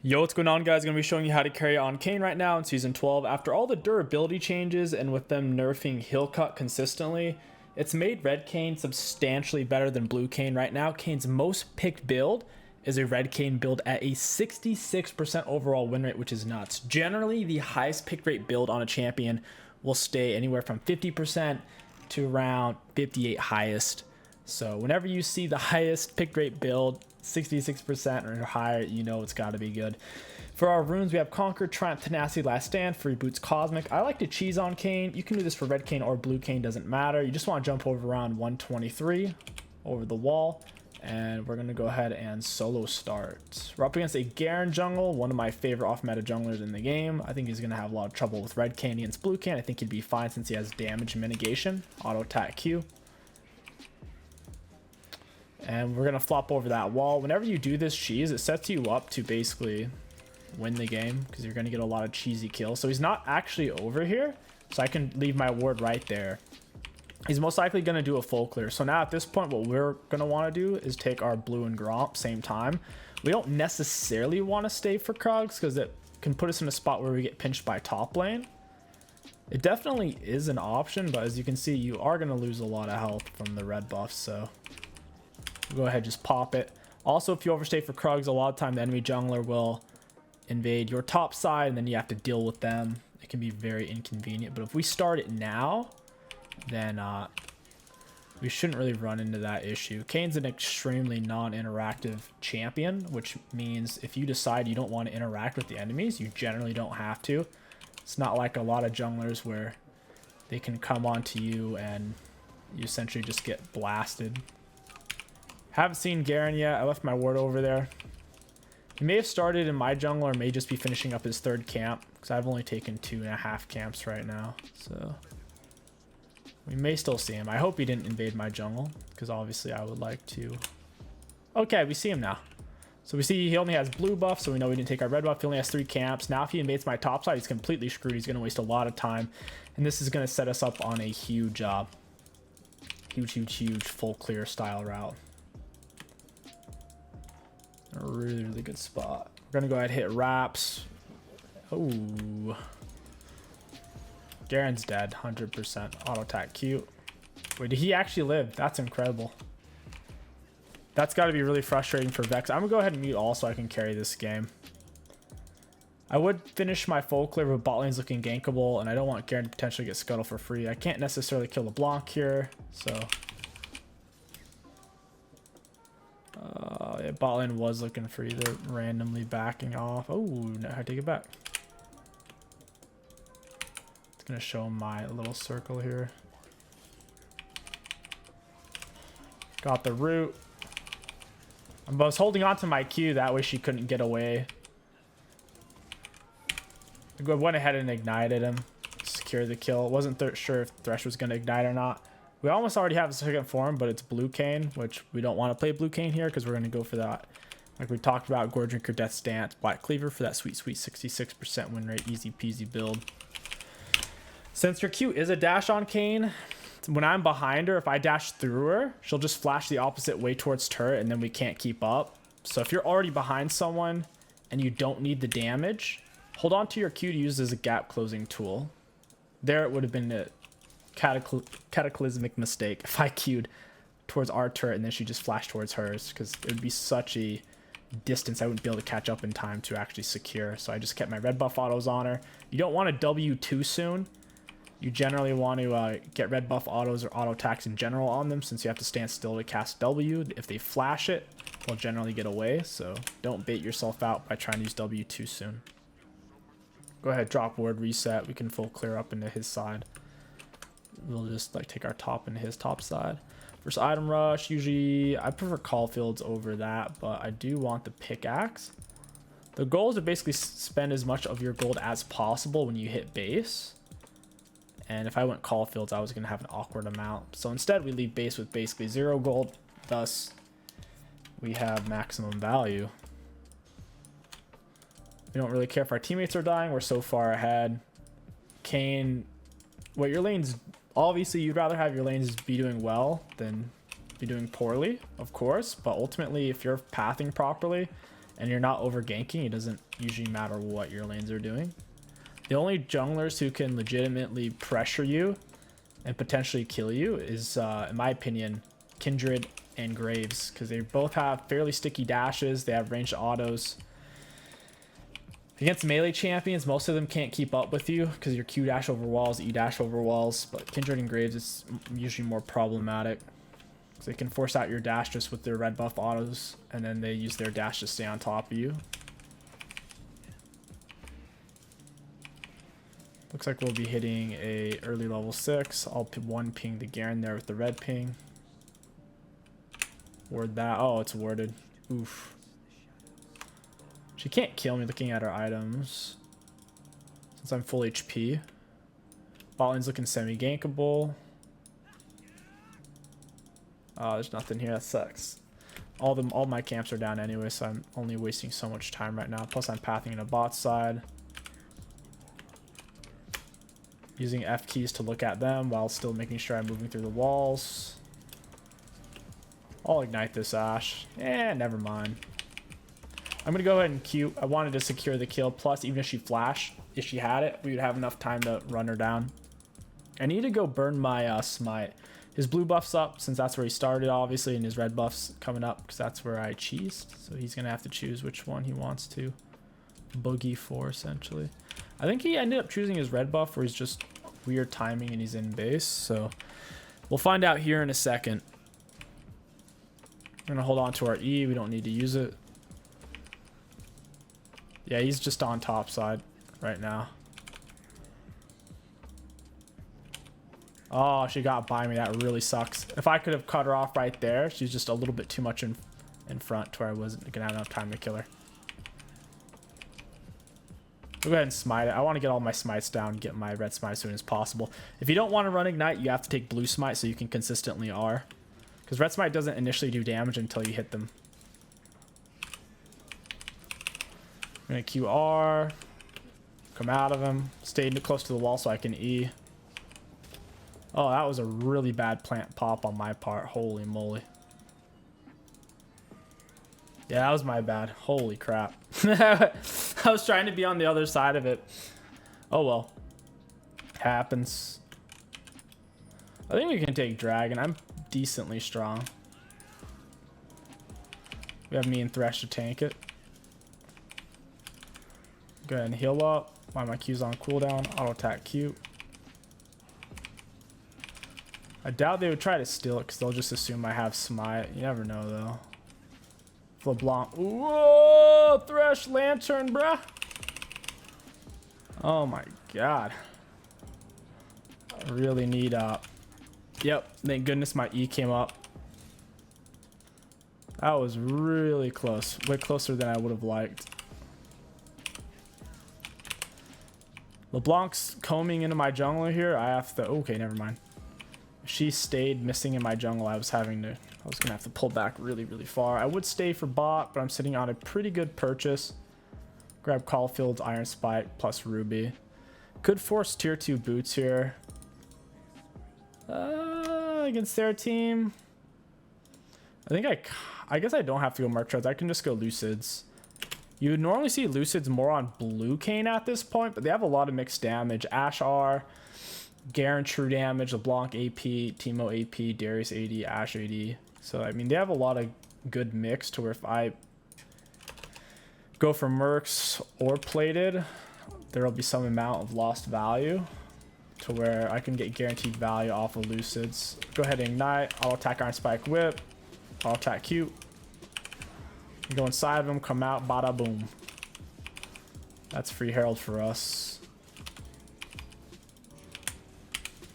Yo, what's going on, guys? Going to be showing you how to carry on Kayn right now in Season 12. After all the durability changes and with them nerfing 𝐒𝐿𝐂𝐋 consistently, it's made red Kayn substantially better than blue Kayn. Right now, Kayn's most picked build is a red Kayn build at a 66% overall win rate, which is nuts. Generally, the highest pick rate build on a champion will stay anywhere from 50% to around 58 highest. So whenever you see the highest pick rate build, 66% or higher, you know it's got to be good. For our runes, we have Conquer, Triumph, Tenacity, Last Stand, Free Boots, Cosmic. I like to cheese on Kayn. You can do this for red Kayn or blue Kayn, doesn't matter. You just want to jump over around 123 over the wall, and we're going to go ahead and solo start. We're up against a Garen jungle, one of my favorite off-meta junglers in the game. I think he's going to have a lot of trouble with red Kayn against blue Kayn. I think he'd be fine since he has damage mitigation, auto attack Q. And we're going to flop over that wall. Whenever you do this cheese, it sets you up to basically win the game because you're going to get a lot of cheesy kills. So he's not actually over here, so I can leave my ward right there. He's most likely going to do a full clear. So now at this point, what we're going to want to do is take our blue and Gromp same time. We don't necessarily want to stay for Krugs because it can put us in a spot where we get pinched by top lane. It definitely is an option, but as you can see, you are going to lose a lot of health from the red buffs, so go ahead, just pop it. Also, if you overstay for Krugs, a lot of time the enemy jungler will invade your top side and then you have to deal with them. It can be very inconvenient, but if we start it now, then we shouldn't really run into that issue. Kayn's an extremely non-interactive champion, which means if you decide you don't want to interact with the enemies, you generally don't have to. It's not like a lot of junglers where they can come onto you and you essentially just get blasted. Haven't seen Garen yet. I left my ward over there. He may have started in my jungle or may just be finishing up his third camp because I've only taken 2.5 camps right now. So we may still see him. I hope he didn't invade my jungle because obviously I would like to. Okay, we see him now. So we see he only has blue buff, so we know we didn't take our red buff. He only has 3 camps. Now if he invades my top side, he's completely screwed. He's going to waste a lot of time. And this is going to set us up on a huge full clear style route. A really good spot. We're gonna go ahead and hit wraps. Oh, Garen's dead. 100% auto attack Q. Wait, did he actually live? That's incredible. That's got to be really frustrating for Vex. I'm gonna go ahead and mute all so I can carry this game. I would finish my full clear, but bot lane's looking gankable, and I don't want Garen to potentially get scuttle for free. I can't necessarily kill LeBlanc here, so. Yeah, bot lane was looking free. They're randomly backing off. Oh, no, I take it back. It's gonna show my little circle here. Got the root. I was holding on to my Q, that way she couldn't get away. I went ahead and ignited him. Secure the kill. Wasn't sure if Thresh was gonna ignite or not. We almost already have a second form, but it's blue Kayn, which we don't want to play blue Kayn here because we're going to go for that. Like we talked about, Gore Drinker, Death Stance, Black Cleaver for that sweet 66% win rate, easy peasy build. Since your Q is a dash on Kayn, when I'm behind her, if I dash through her, she'll just flash the opposite way towards turret and then we can't keep up. So if you're already behind someone and you don't need the damage, hold on to your Q to use as a gap closing tool. There it would have been a cataclysmic mistake if I queued towards our turret and then she just flashed towards hers, because it would be such a distance I wouldn't be able to catch up in time to actually secure. So I just kept my red buff autos on her. You don't want to W too soon. You generally want to get red buff autos or auto attacks in general on them, since you have to stand still to cast W. If they flash it, they'll generally get away, so don't bait yourself out by trying to use W too soon. Go ahead, drop ward, reset. We can full clear up into his side. We'll just like take our top into his top side. First item rush, usually I prefer Caulfields over that, but I do want the pickaxe. The goal is to basically spend as much of your gold as possible when you hit base. And if I went Caulfields, I was going to have an awkward amount. So instead we leave base with basically 0 gold. Thus, we have maximum value. We don't really care if our teammates are dying. We're so far ahead. Kayn, what your lane's... Obviously, you'd rather have your lanes be doing well than be doing poorly, of course. But ultimately, if you're pathing properly and you're not over ganking, it doesn't usually matter what your lanes are doing. The only junglers who can legitimately pressure you and potentially kill you is, in my opinion, Kindred and Graves, because they both have fairly sticky dashes. They have ranged autos. Against melee champions, most of them can't keep up with you because your Q dash over walls, E dash over walls. But Kindred and Graves is usually more problematic. So they can force out your dash just with their red buff autos, and then they use their dash to stay on top of you. Looks like we'll be hitting a early level 6. I'll one ping the Garen there with the red ping. Ward that. Oh, it's warded. Oof. She can't kill me looking at her items since I'm full HP. Bot lane's looking semi-gankable. Oh, there's nothing here. That sucks. All my camps are down anyway, so I'm only wasting so much time right now. Plus, I'm pathing in a bot side. Using F keys to look at them while still making sure I'm moving through the walls. I'll ignite this Ashe. Never mind. I'm gonna go ahead and Q. I wanted to secure the kill. Plus, even if she flashed, if she had it, we would have enough time to run her down. I need to go burn my smite. His blue buff's up since that's where he started, obviously, and his red buff's coming up because that's where I cheesed. So he's gonna have to choose which one he wants to boogie for, essentially. I think he ended up choosing his red buff where he's just weird timing and he's in base. So we'll find out here in a second. I'm gonna hold on to our E. We don't need to use it. Yeah, he's just on top side right now. Oh, she got by me. That really sucks. If I could have cut her off right there, she's just a little bit too much in front to where I wasn't gonna have enough time to kill her. Go ahead and smite it. I want to get all my smites down, get my red smite as soon as possible. If you don't want to run ignite, you have to take blue smite so you can consistently R. Because red smite doesn't initially do damage until you hit them. I'm gonna QR, come out of him, stay close to the wall so I can E. Oh, that was a really bad plant pop on my part. Holy moly. Yeah, that was my bad. Holy crap. I was trying to be on the other side of it. Oh well. Happens. I think we can take dragon. I'm decently strong. We have me and Thresh to tank it. Go ahead and heal up while my Q's on cooldown. Auto attack Q. I doubt they would try to steal it because they'll just assume I have smite. You never know though. LeBlanc. Whoa! Thresh lantern, bruh. Oh my god. I really need Yep, thank goodness my E came up. That was really close. Way closer than I would have liked. LeBlanc's combing into my jungle here. I have to... Okay, never mind. If she stayed missing in my jungle, I was gonna have to pull back really, really far. I would stay for bot, but I'm sitting on a pretty good purchase. Grab Caulfield's Iron Spike plus Ruby. Could force tier 2 boots here. Against their team. I guess I don't have to go Mark Treads. I can just go Lucids. You would normally see Lucids more on blue Kayn at this point, but they have a lot of mixed damage. Ashe R, Garen true damage, LeBlanc AP, Teemo AP, Darius AD, Ashe AD. So, I mean, they have a lot of good mix to where if I go for Mercs or plated, there will be some amount of lost value to where I can get guaranteed value off of Lucids. Go ahead and ignite. I'll attack Iron Spike Whip. I'll attack Q. Go inside of him, come out, bada boom. That's free Herald for us.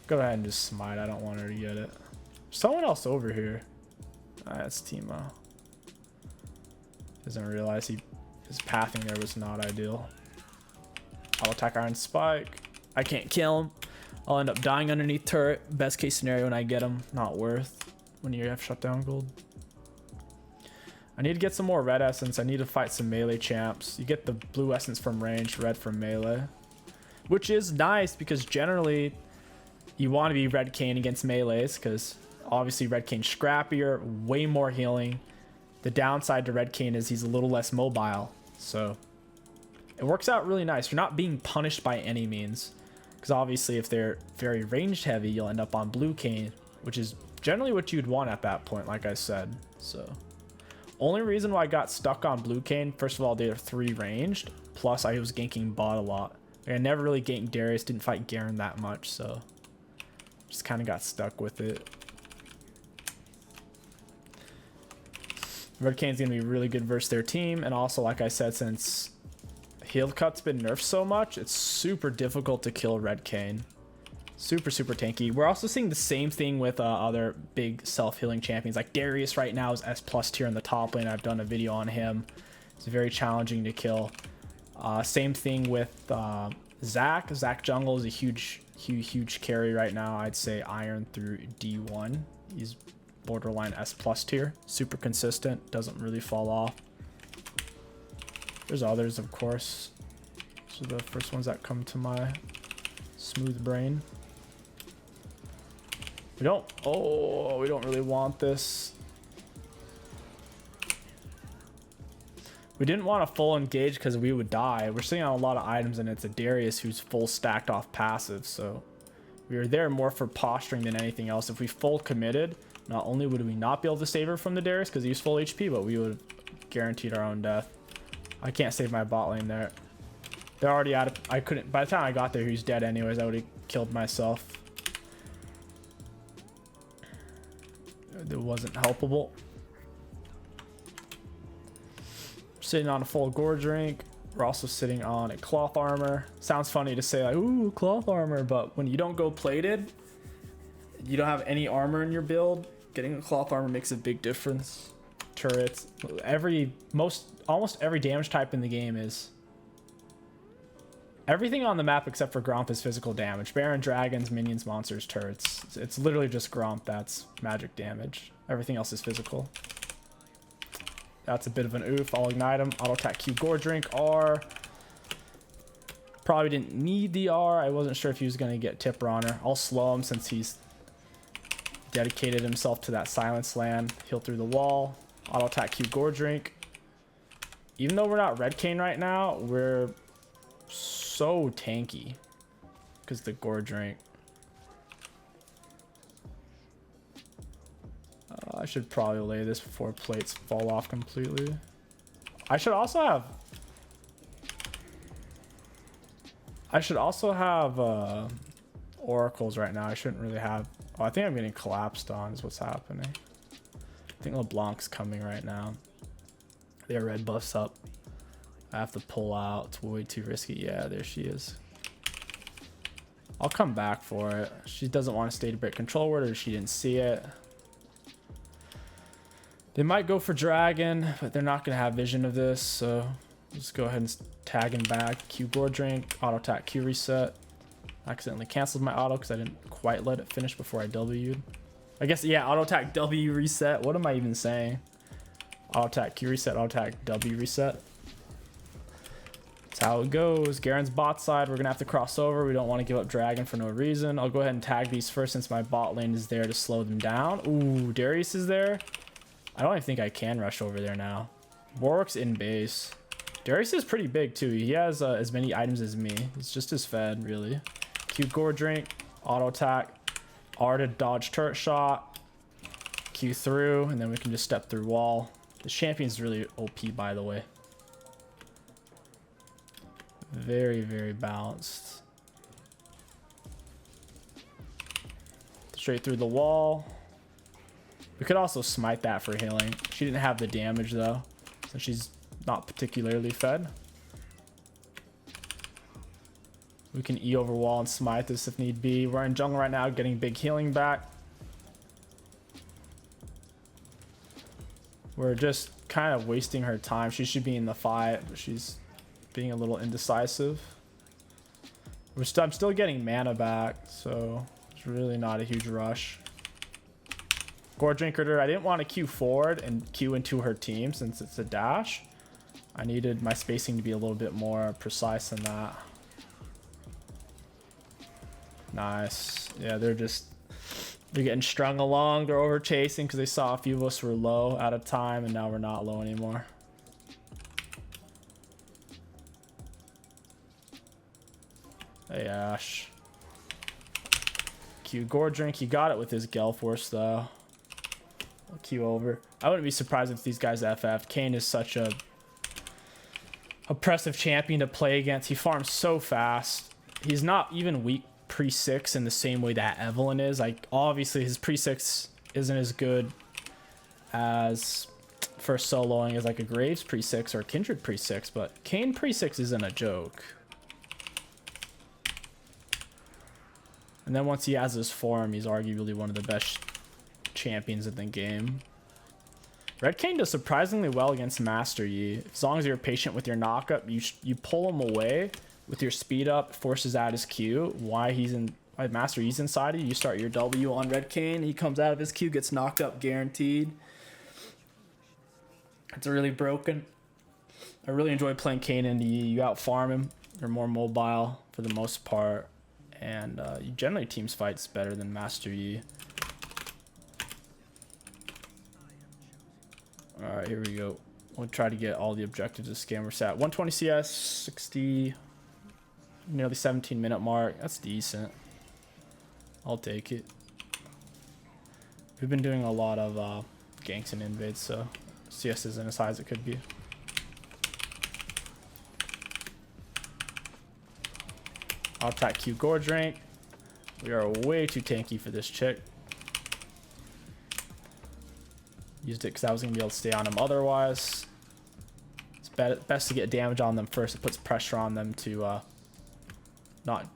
Go ahead and just smite. I don't want her to get it. Someone else over here. That's Teemo. Doesn't realize his pathing there was not ideal. I'll attack Iron Spike. I can't kill him. I'll end up dying underneath turret. Best case scenario when I get him. Not worth when you have shutdown gold. I need to get some more red essence. I need to fight some melee champs. You get the blue essence from range, red from melee. Which is nice because generally you want to be red Kayn against melees because obviously red Kayn's scrappier, way more healing, The downside to Red Kayn is he's a little less mobile. So it works out really nice. You're not being punished by any means. Because obviously if they're very ranged heavy, you'll end up on blue Kayn, which is generally what you'd want at that point, like I said. So only reason why I got stuck on blue Kayn, first of all, they're 3 ranged. Plus I was ganking bot a lot. Like, I never really ganked Darius, didn't fight Garen that much. So just kind of got stuck with it. Red Kayn's going to be really good versus their team. And also, like I said, since heal cut's been nerfed so much, it's super difficult to kill Red Kayn. Super, super tanky. We're also seeing the same thing with other big self-healing champions. Like Darius right now is S+ tier in the top lane. I've done a video on him. It's very challenging to kill. Same thing with Zac. Zac Jungle is a huge carry right now. I'd say Iron through D1. He's borderline S+ tier. Super consistent. Doesn't really fall off. There's others, of course. So the first ones that come to my smooth brain. We don't really want this. We didn't want a full engage because we would die. We're sitting on a lot of items and it's a Darius who's full stacked off passive. So we were there more for posturing than anything else. If we full committed, not only would we not be able to save her from the Darius because he's full HP, but we would have guaranteed our own death. I can't save my bot lane there. They're already out of... I couldn't... By the time I got there, he was dead anyways. I would have killed myself. It wasn't helpable. Sitting on a full gore drink. We're also sitting on a cloth armor. Sounds funny to say like, ooh, cloth armor, but when you don't go plated, you don't have any armor in your build, getting a cloth armor makes a big difference. Turrets, almost every damage type in the game is... Everything on the map except for Gromp is physical damage. Baron, dragons, minions, monsters, turrets. It's literally just Gromp that's magic damage. Everything else is physical. That's a bit of an oof. I'll ignite him. Auto attack Q, gore drink, R. Probably didn't need the R. I wasn't sure if he was going to get Tipper on her. I'll slow him since he's dedicated himself to that silence land. Heal through the wall. Auto attack Q, gore drink. Even though we're not Red Kayn right now, we're so tanky because the gore drink. I should probably lay this before plates fall off completely. I should also have oracles right now. I shouldn't really have... Oh, I think I'm getting collapsed on is what's happening. I think LeBlanc's coming right now. Their red buff's up. I have to pull out. It's way too risky. Yeah, there she is. I'll come back for it. She doesn't want to stay to break control word, or she didn't see it. They might go for dragon, but they're not going to have vision of this, so just go ahead and tag him back. Q gore drink, auto attack Q reset. Accidentally canceled my auto because I didn't quite let it finish before I W'd. I guess, yeah, auto attack W reset. What am I even saying? Auto attack Q reset, auto attack W reset. That's how it goes. Garen's bot side, we're going to have to cross over. We don't want to give up dragon for no reason. I'll go ahead and tag these first since my bot lane is there to slow them down. Ooh, Darius is there. I don't even think I can rush over there now. Warwick's in base. Darius is pretty big too. He has as many items as me. It's just his fed, really. Q gore drink, auto attack, R to dodge turret shot, Q through, and then we can just step through wall. The champion's really OP, by the way. Very, very balanced. Straight through the wall. We could also smite that for healing. She didn't have the damage though, so she's not particularly fed. We can E over wall and smite this if need be. We're in jungle right now, getting big healing back. We're just kind of wasting her time. She should be in the fight, but she's being a little indecisive. I'm still getting mana back, so it's really not a huge rush. Gore Drinker, I didn't want to Q forward and Q into her team since it's a dash. I needed my spacing to be a little bit more precise than that. Nice. Yeah, they're just They're getting strung along. They're over chasing because they saw a few of us were low at a time, and now we're not low anymore. Hey, Ash. Q Gore Drink. He got it with his Gale Force, though. I'll Q over. I wouldn't be surprised if these guys FF. Kayn is such a oppressive champion to play against. He farms so fast. He's not even weak pre-6 in the same way that Evelyn is. Like, obviously his pre-6 isn't as good as for soloing as like a Graves pre-6 or a Kindred pre-6, but Kayn pre-6 isn't a joke. And then once he has his form, he's arguably one of the best champions in the game. Red Kayn does surprisingly well against Master Yi. As long as you're patient with your knockup, you pull him away with your speed up, forces out his Q. Why Master Yi's inside of you, you start your W on Red Kayn. He comes out of his Q, gets knocked up guaranteed. It's really broken. I really enjoy playing Kayn into Yi. You out farm him. You're more mobile for the most part. And you generally teams fights better than Master Yi. Alright, here we go. We'll try to get all the objectives this game. We're set 120 CS, 60, nearly 17-minute mark. That's decent. I'll take it. We've been doing a lot of ganks and invades, so CS isn't as high as it could be. I'll attack Q Gore Drink. We are way too tanky for this chick. Used it because I was going to be able to stay on him otherwise. It's best to get damage on them first. It puts pressure on them to not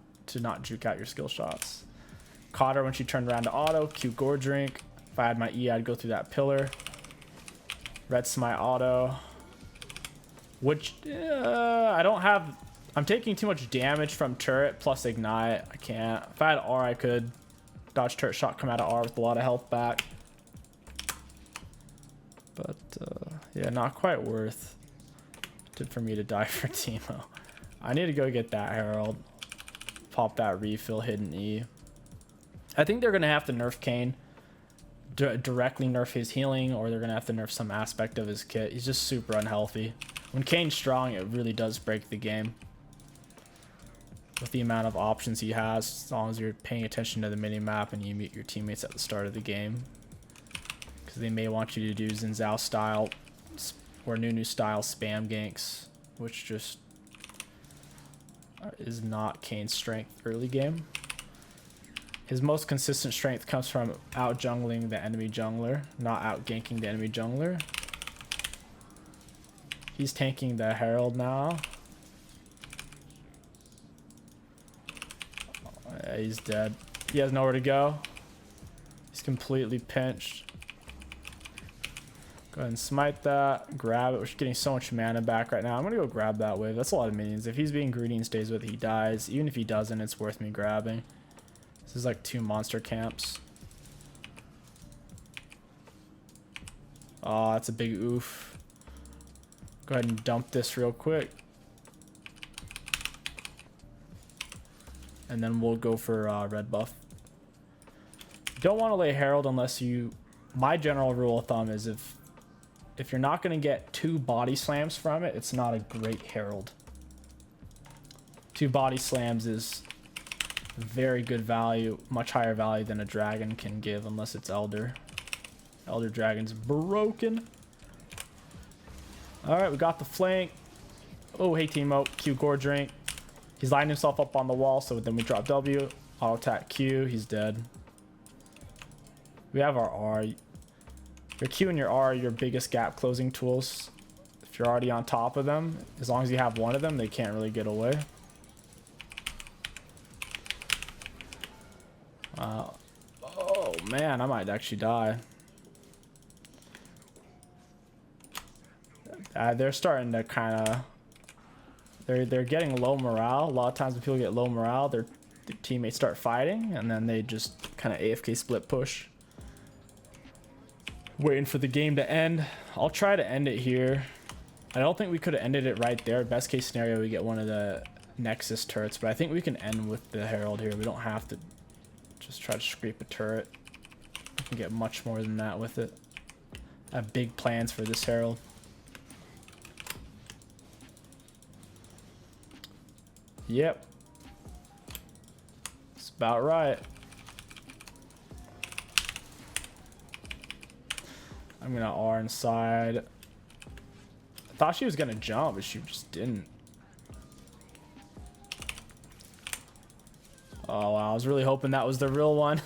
juke out your skill shots. Caught her when she turned around to auto. Q Gore Drink. If I had my E, I'd go through that pillar. Red Smite auto. Which, I don't have... I'm taking too much damage from turret plus ignite. I can't. If I had R, I could dodge turret shot, come out of R with a lot of health back. But yeah, not quite worth it for me to die for Teemo. I need to go get that Herald. Pop that refill hidden E. I think they're going to have to nerf Kayn. Directly nerf his healing, or they're going to have to nerf some aspect of his kit. He's just super unhealthy. When Kayn's strong, it really does break the game. With the amount of options he has, as long as you're paying attention to the mini-map and you meet your teammates at the start of the game. Because they may want you to do Xin Zhao style or Nunu style spam ganks, which just is not Kayn's strength early game. His most consistent strength comes from out jungling the enemy jungler, not out ganking the enemy jungler. He's tanking the Herald now. Yeah, he's dead. He has nowhere to go. He's completely pinched. Go ahead and smite that. Grab it. We're getting so much mana back right now. I'm going to go grab that wave. That's a lot of minions. If he's being greedy and stays with it, he dies. Even if he doesn't, it's worth me grabbing. This is like 2 monster camps. Oh, that's a big oof. Go ahead and dump this real quick. And then we'll go for red buff. Don't want to lay Herald unless you... My general rule of thumb is if you're not going to get 2 body slams from it, it's not a great Herald. 2 body slams is very good value, much higher value than a dragon can give unless it's Elder. Elder Dragon's broken. Alright, we got the flank. Oh, hey Teemo. Q Gore Drink. He's lining himself up on the wall, so then we drop W. Auto attack Q. He's dead. We have our R. Your Q and your R are your biggest gap closing tools. If you're already on top of them, as long as you have one of them, they can't really get away. Oh man, I might actually die. They're starting to kind of... They're getting low morale. A lot of times when people get low morale, their teammates start fighting, and then they just kind of AFK split push. Waiting for the game to end. I'll try to end it here. I don't think we could have ended it right there. Best case scenario, we get one of the Nexus turrets, but I think we can end with the Herald here. We don't have to just try to scrape a turret. I can get much more than that with it. I have big plans for this Herald. Yep. It's about right. I'm gonna R inside. I thought she was gonna jump, but she just didn't. Oh wow, I was really hoping that was the real one.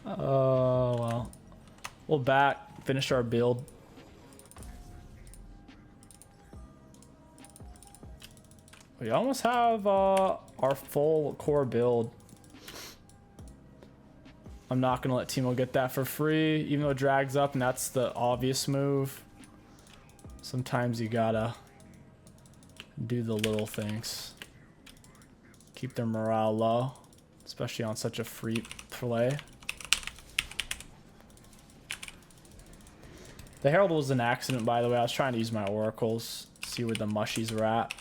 Oh well. We'll back, finish our build. We almost have our full core build. I'm not gonna let Teemo get that for free, even though it drags up and that's the obvious move. Sometimes you gotta do the little things. Keep their morale low, especially on such a free play. The Herald was an accident, by the way. I was trying to use my oracles, see where the mushies are at.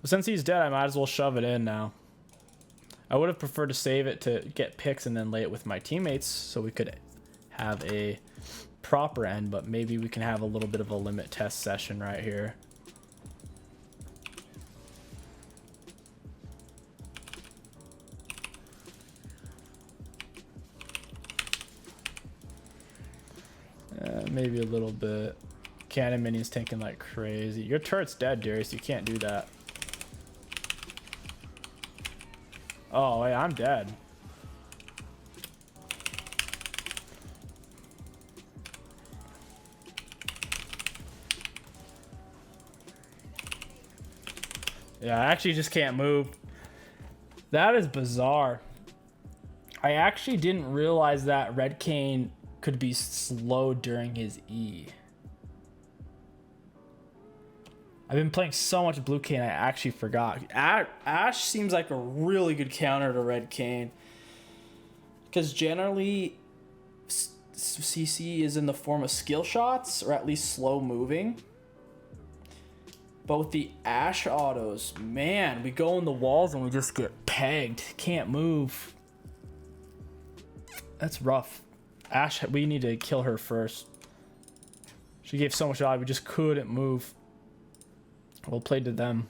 But since he's dead, I might as well shove it in now. I would have preferred to save it to get picks and then lay it with my teammates so we could have a proper end, but maybe we can have a little bit of a limit test session right here. Maybe a little bit. Cannon minions tanking like crazy. Your turret's dead, Darius. You can't do that. Oh, hey, I'm dead. Yeah, I actually just can't move. That is bizarre. I actually didn't realize that Red Kayn could be slow during his E. I've been playing so much Blue Kayn, I actually forgot. Ashe seems like a really good counter to Red Kayn. Because generally, CC is in the form of skill shots, or at least slow moving. But with the Ashe autos, man, we go in the walls and we just get pegged. Can't move. That's rough. Ashe, we need to kill her first. She gave so much value, we just couldn't move. We'll play to them.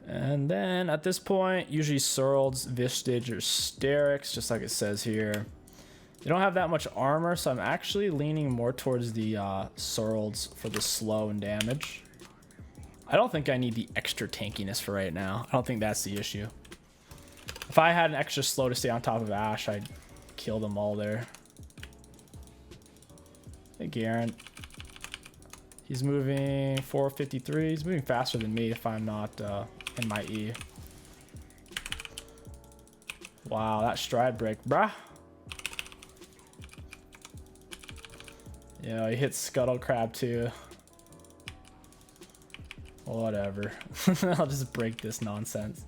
And then at this point, usually Sorrels, Vistage, or Sterix, just like it says here. They don't have that much armor, so I'm actually leaning more towards the Sorrels for the slow and damage. I don't think I need the extra tankiness for right now. I don't think that's the issue. If I had an extra slow to stay on top of Ashe, I'd kill them all there. Hey, Garen. He's moving 453. He's moving faster than me if I'm not in my E. Wow, that stride break, bruh. Yeah, he hits Scuttle Crab too. Whatever. I'll just break this nonsense.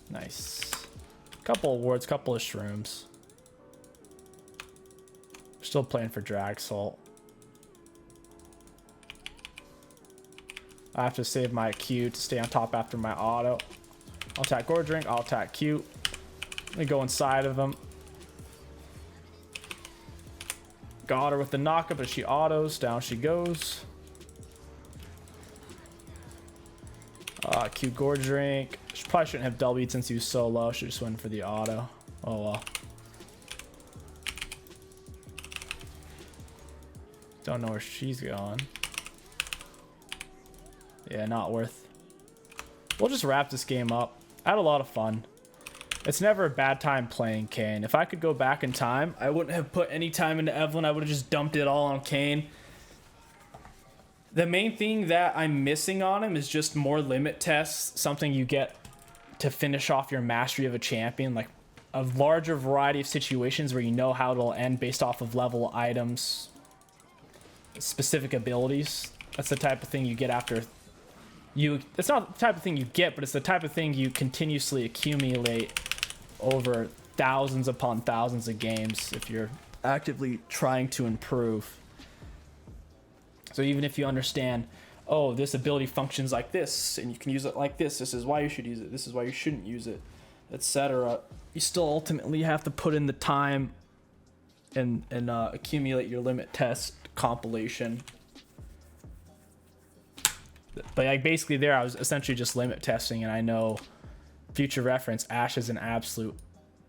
Nice. Couple awards, couple of shrooms. Still playing for Drag Salt. I have to save my Q to stay on top after my auto. I'll attack Gore Drink, I'll attack Q. Let me go inside of him. Got her with the knockup, but she autos. Down she goes. Q Gore Drink. She probably shouldn't have double beat since he was so low. Should just win for the auto. Oh well. Don't know where she's going. Yeah, not worth. We'll just wrap this game up. I had a lot of fun. It's never a bad time playing Kayn. If I could go back in time, I wouldn't have put any time into Evelynn. I would have just dumped it all on Kayn. The main thing that I'm missing on him is just more limit tests. Something you get to finish off your mastery of a champion. Like a larger variety of situations where you know how it'll end based off of level items, specific abilities. That's the type of thing you get after you. It's not the type of thing you get, but it's the type of thing you continuously accumulate over thousands upon thousands of games if you're actively trying to improve. So even if you understand oh, this ability functions like this, and you can use it like this. This is why you should use it. This is why you shouldn't use it, etc. You still ultimately have to put in the time and accumulate your limit test compilation. But like basically there, I was essentially just limit testing, and I know, future reference, Ashe is an absolute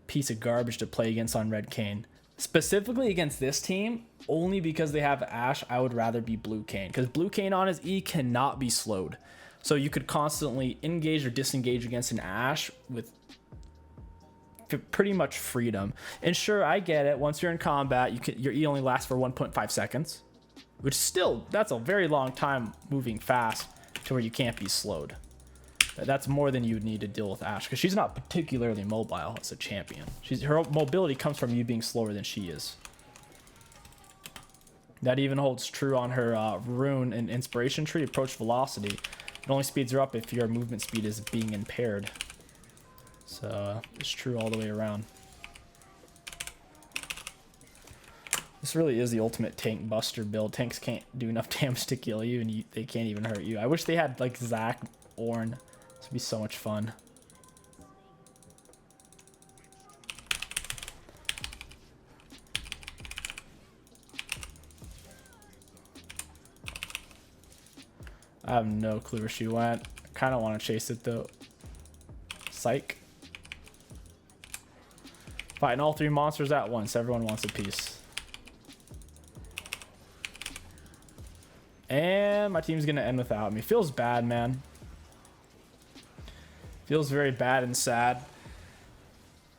piece of garbage to play against on red Kayn. Specifically against this team, only because they have Ashe, I would rather be blue Kayn, because blue Kayn on his E cannot be slowed. So you could constantly engage or disengage against an Ashe with pretty much freedom. And sure, I get it. Once you're in combat, your E only lasts for 1.5 seconds, which still, that's a very long time moving fast to where you can't be slowed. That's more than you would need to deal with Ashe, because she's not particularly mobile as a champion. Her mobility comes from you being slower than she is. That even holds true on her rune and inspiration tree, approach velocity. It only speeds her up if your movement speed is being impaired. So it's true all the way around. This really is the ultimate tank buster build. Tanks can't do enough damage to kill you, and they can't even hurt you. I wish they had like Zac, Ornn. This would be so much fun. I have no clue where she went. I kind of want to chase it though. Psych. Fighting all three monsters at once. Everyone wants a piece. And my team's going to end without me. Feels bad, man. Feels very bad and sad.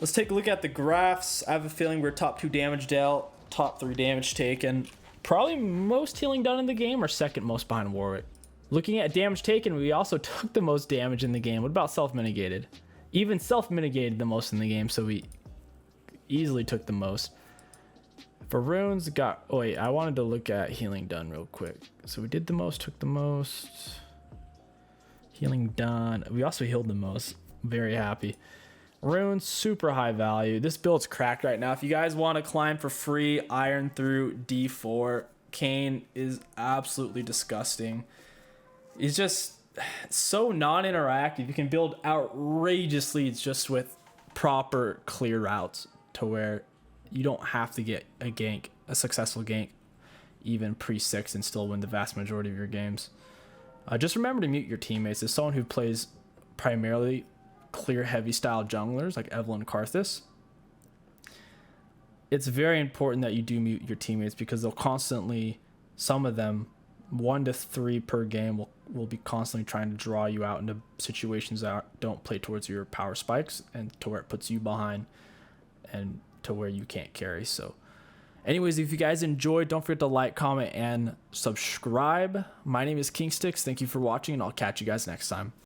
Let's take a look at the graphs. I have a feeling we're top 2 damage dealt, top 3 damage taken. Probably most healing done in the game, or second most behind Warwick. Looking at damage taken, we also took the most damage in the game. What about self-mitigated? Even self-mitigated the most in the game, so we easily took the most. For runes, oh wait, I wanted to look at healing done real quick. So we did the most, took the most. Healing done. We also healed the most. Very happy. Runes, super high value. This build's cracked right now. If you guys want to climb for free, iron through D4, Kayn is absolutely disgusting. He's just so non-interactive. You can build outrageous leads just with proper clear routes to where you don't have to get a gank, a successful gank, even pre-6, and still win the vast majority of your games. Just remember to mute your teammates. As someone who plays primarily clear heavy style junglers like Evelynn Karthus, it's very important that you do mute your teammates, because they'll constantly, some of them, 1 to 3 per game, will be constantly trying to draw you out into situations that don't play towards your power spikes, and to where it puts you behind and to where you can't carry. So anyways, if you guys enjoyed, don't forget to like, comment, and subscribe. My name is 𝐒𝐿𝐋𝐒. Thank you for watching, and I'll catch you guys next time.